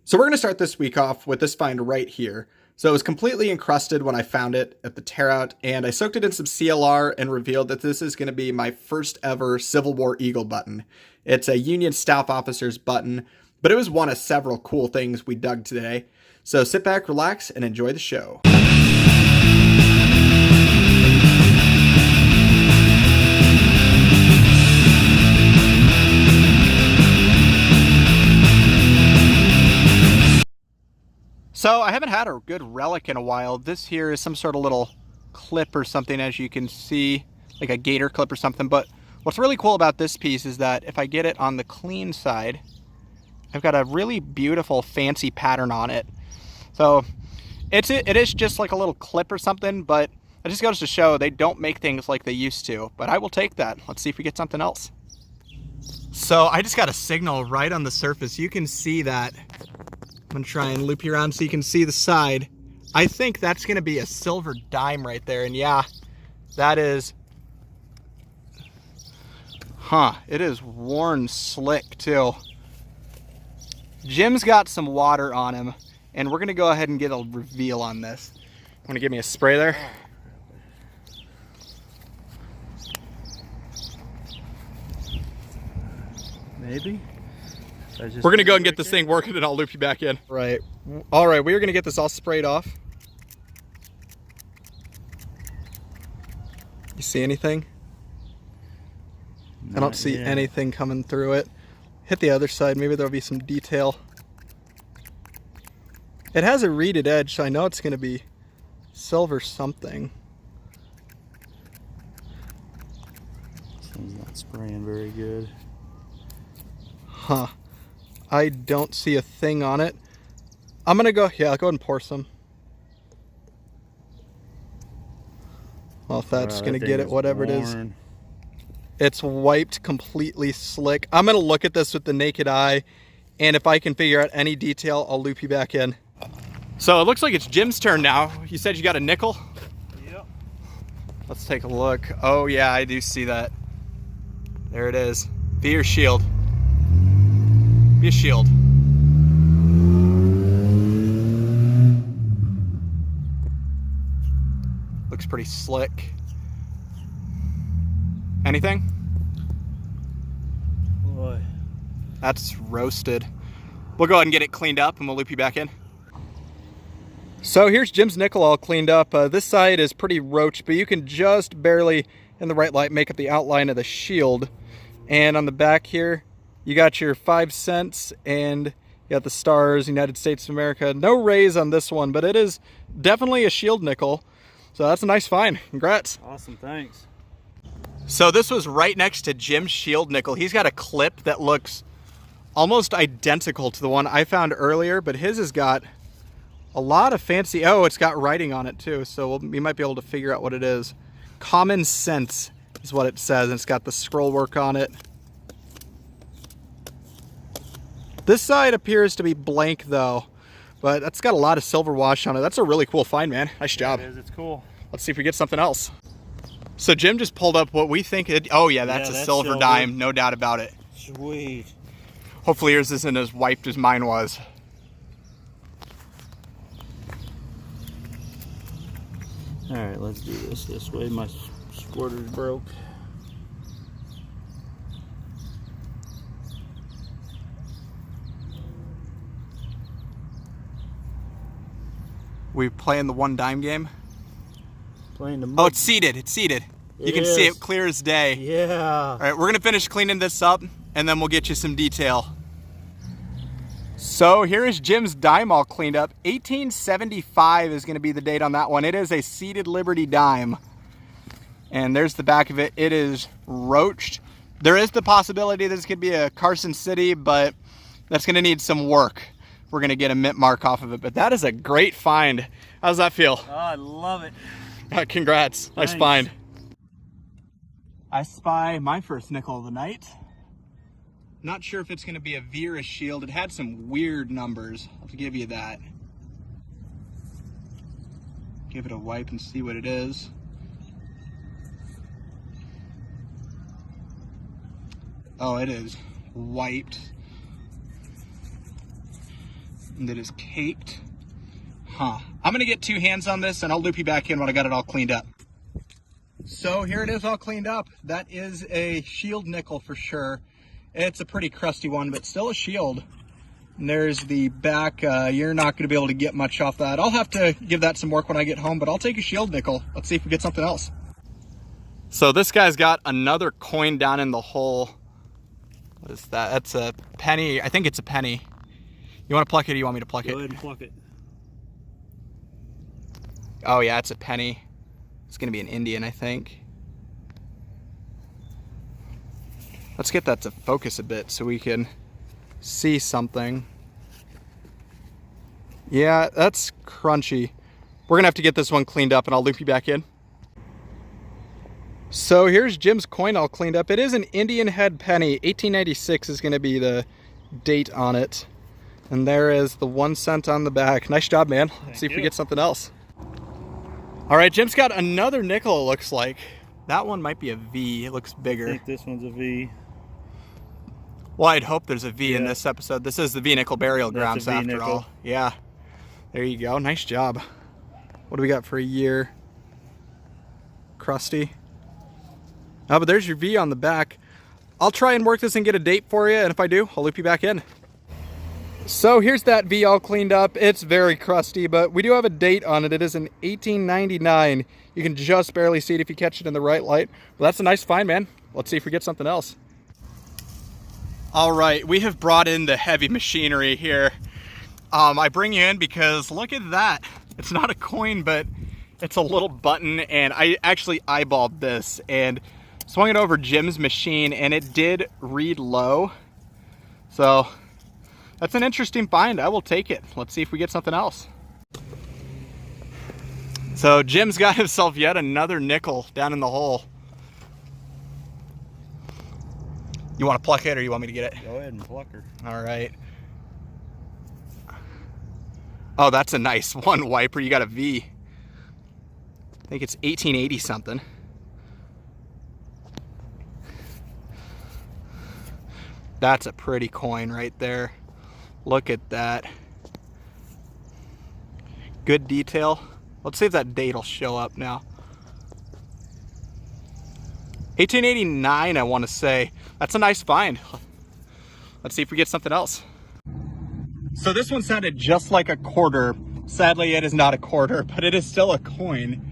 So we're going to start this week off with this find right here. So it was completely encrusted when I found it at the tear out, and I soaked it in some CLR and revealed that this is going to be my first ever Civil War Eagle button. It's a Union Staff Officer's button, but it was one of several cool things we dug today. So sit back, relax, and enjoy the show. So I haven't had a good relic in a while. This here is some sort of little clip or something, as you can see, like a gator clip or something. But what's really cool about this piece is that if I get it on the clean side, I've got a really beautiful fancy pattern on it. So it is just like a little clip or something, but it just goes to show they don't make things like they used to. But I will take that. Let's see if we get something else. So I just got a signal right on the surface. You can see that. I'm gonna try and loop you around so you can see the side. I think that's gonna be a silver dime right there. And yeah, that is, it is worn slick too. Jim's got some water on him, and we're gonna go ahead and get a reveal on this. Wanna give me a spray there? Maybe. We're gonna go and get this thing working, and I'll loop you back in. Right. All right, we're gonna get this all sprayed off. You see anything? I don't see anything coming through it. Hit the other side, maybe there'll be some detail. It has a reeded edge, so I know it's gonna be silver something. This thing's not spraying very good. Huh. I don't see a thing on it. I'm gonna go, yeah, I'll go ahead and pour some. Well, if that's gonna get it, whatever it is. It's wiped completely slick. I'm gonna look at this with the naked eye, and if I can figure out any detail, I'll loop you back in. So it looks like it's Jim's turn now. You said you got a nickel? Yep. Let's take a look. Oh yeah, I do see that. There it is. Be your shield. Be a shield. Looks pretty slick. Anything? Boy. That's roasted. We'll go ahead and get it cleaned up, and we'll loop you back in. So here's Jim's nickel all cleaned up. This side is pretty roached, but you can just barely, in the right light, make up the outline of the shield. And on the back here, you got your 5 cents, and you got the stars, United States of America. No raise on this one, but it is definitely a shield nickel. So that's a nice find. Congrats. Awesome, thanks. So this was right next to Jim's shield nickel. He's got a clip that looks almost identical to the one I found earlier, but his has got a lot of fancy, it's got writing on it too. So we might be able to figure out what it is. Common sense is what it says, and it's got the scroll work on it. This side appears to be blank though, but that's got a lot of silver wash on it. That's a really cool find, man. Nice job. It is, it's cool. Let's see if we get something else. So Jim just pulled up what we think oh yeah, that's a silver dime, no doubt about it. Sweet. Hopefully yours isn't as wiped as mine was. All right, let's do this way. My squirter's broke. We playing the one dime game? Playing the Oh, it's seated. It's seated. You can see it clear as day. Yeah. All right, we're gonna finish cleaning this up, and then we'll get you some detail. So here is Jim's dime all cleaned up. 1875 is gonna be the date on that one. It is a seated Liberty dime. And there's the back of it. It is roached. There is the possibility that this could be a Carson City, but that's gonna need some work. We're gonna get a mint mark off of it, but that is a great find. How's that feel? Oh, I love it. Congrats, Thanks. nice find. I spy my first nickel of the night. Not sure if it's gonna be a V or a shield. It had some weird numbers, I'll give you that. Give it a wipe and see what it is. Oh, it is wiped. And it is caked. Huh. I'm going to get 2 hands on this and I'll loop you back in when I got it all cleaned up. So here it is all cleaned up. That is a shield nickel for sure. It's a pretty crusty one, but still a shield. And there's the back. You're not going to be able to get much off that. I'll have to give that some work when I get home, but I'll take a shield nickel. Let's see if we get something else. So this guy's got another coin down in the hole. What is that? That's a penny. I think it's a penny. You want to pluck it or you want me to pluck it? Go ahead and pluck it. Oh yeah, it's a penny. It's gonna be an Indian, I think. Let's get that to focus a bit so we can see something. Yeah, that's crunchy. We're gonna have to get this one cleaned up and I'll loop you back in. So here's Jim's coin all cleaned up. It is an Indian head penny. 1896 is gonna be the date on it. And there is the 1 cent on the back. Nice job, man. Let's see if we get something else. All right, Jim's got another nickel, it looks like. That one might be a V. It looks bigger. I think this one's a V. Well, I'd hope there's a V in this episode. This is the V nickel burial grounds after all. Yeah. There you go. Nice job. What do we got for a year? Crusty. Oh, but there's your V on the back. I'll try and work this and get a date for you, and if I do, I'll loop you back in. So here's that V all cleaned up. It's very crusty, but we do have a date on it. It is in 1899. You can just barely see it if you catch it in the right light. But that's a nice find, man. Let's see if we get something else. All right, we have brought in the heavy machinery here. I bring you in because look at that. It's not a coin, but it's a little button, and I actually eyeballed this and swung it over Jim's machine, and it did read low. So that's an interesting find. I will take it. Let's see if we get something else. So Jim's got himself yet another nickel down in the hole. You want to pluck it or you want me to get it? Go ahead and pluck her. All right. Oh, that's a nice one, Wiper. You got a V. I think it's 1880 something. That's a pretty coin right there. Look at that. Good detail. Let's see if that date will show up now. 1889, I want to say. That's a nice find. Let's see if we get something else. So this one sounded just like a quarter. Sadly, it is not a quarter, but it is still a coin.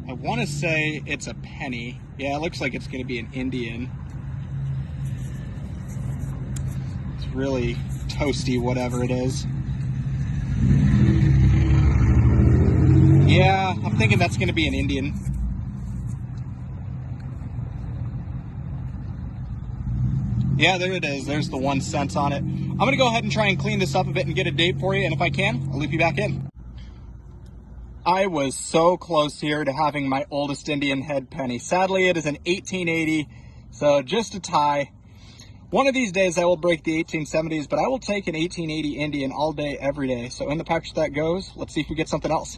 I want to say it's a penny. Yeah, it looks like it's going to be an Indian. It's really toasty, whatever it is. Yeah, I'm thinking that's going to be an Indian. Yeah, there it is. There's the 1 cent on it. I'm going to go ahead and try and clean this up a bit and get a date for you, and if I can, I'll loop you back in. I was so close here to having my oldest Indian head penny. Sadly, it is an 1880, so just a tie. One of these days I will break the 1870s, but I will take an 1880 Indian all day, every day. So in the package that goes, let's see if we get something else.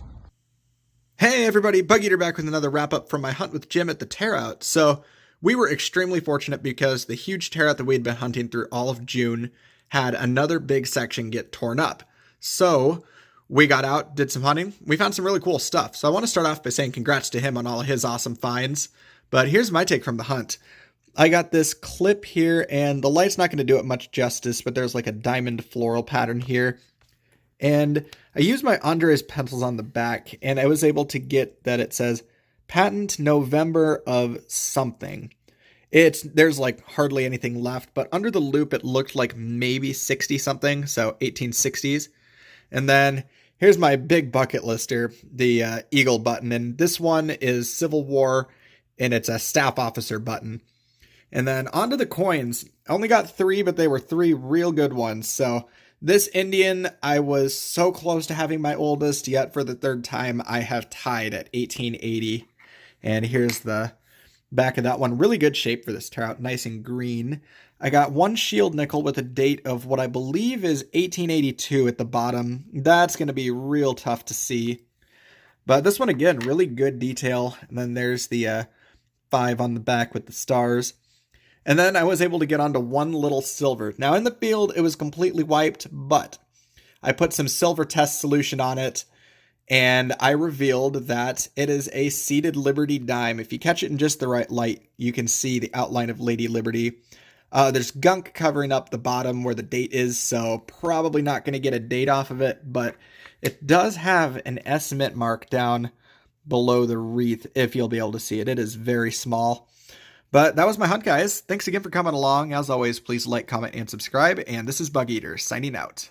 Hey everybody, Bug Eater back with another wrap up from my hunt with Jim at the tear out. So we were extremely fortunate because the huge tear out that we'd been hunting through all of June had another big section get torn up. So we got out, did some hunting. We found some really cool stuff. So I want to start off by saying congrats to him on all of his awesome finds. But here's my take from the hunt. I got this clip here, and the light's not going to do it much justice, but there's like a diamond floral pattern here. And I used my Andres pencils on the back, and I was able to get that it says patent November of something. There's like hardly anything left, but under the loop it looked like maybe 60 something, so 1860s. And then here's my big bucket lister, the eagle button, and this one is Civil War, and it's a staff officer button. And then onto the coins. I only got 3, but they were 3 real good ones. So this Indian, I was so close to having my oldest, yet for the 3rd time I have tied at 1880. And here's the back of that one. Really good shape for this trout, nice and green. I got 1 shield nickel with a date of what I believe is 1882 at the bottom. That's going to be real tough to see. But this one, again, really good detail. And then there's the 5 on the back with the stars. And then I was able to get onto 1 little silver. Now in the field, it was completely wiped, but I put some silver test solution on it, and I revealed that it is a seated Liberty dime. If you catch it in just the right light, you can see the outline of Lady Liberty. There's gunk covering up the bottom where the date is, so probably not going to get a date off of it, but it does have an S Mint mark down below the wreath, if you'll be able to see it. It is very small. But that was my hunt, guys. Thanks again for coming along. As always, please like, comment, and subscribe. And this is Bug Eater, signing out.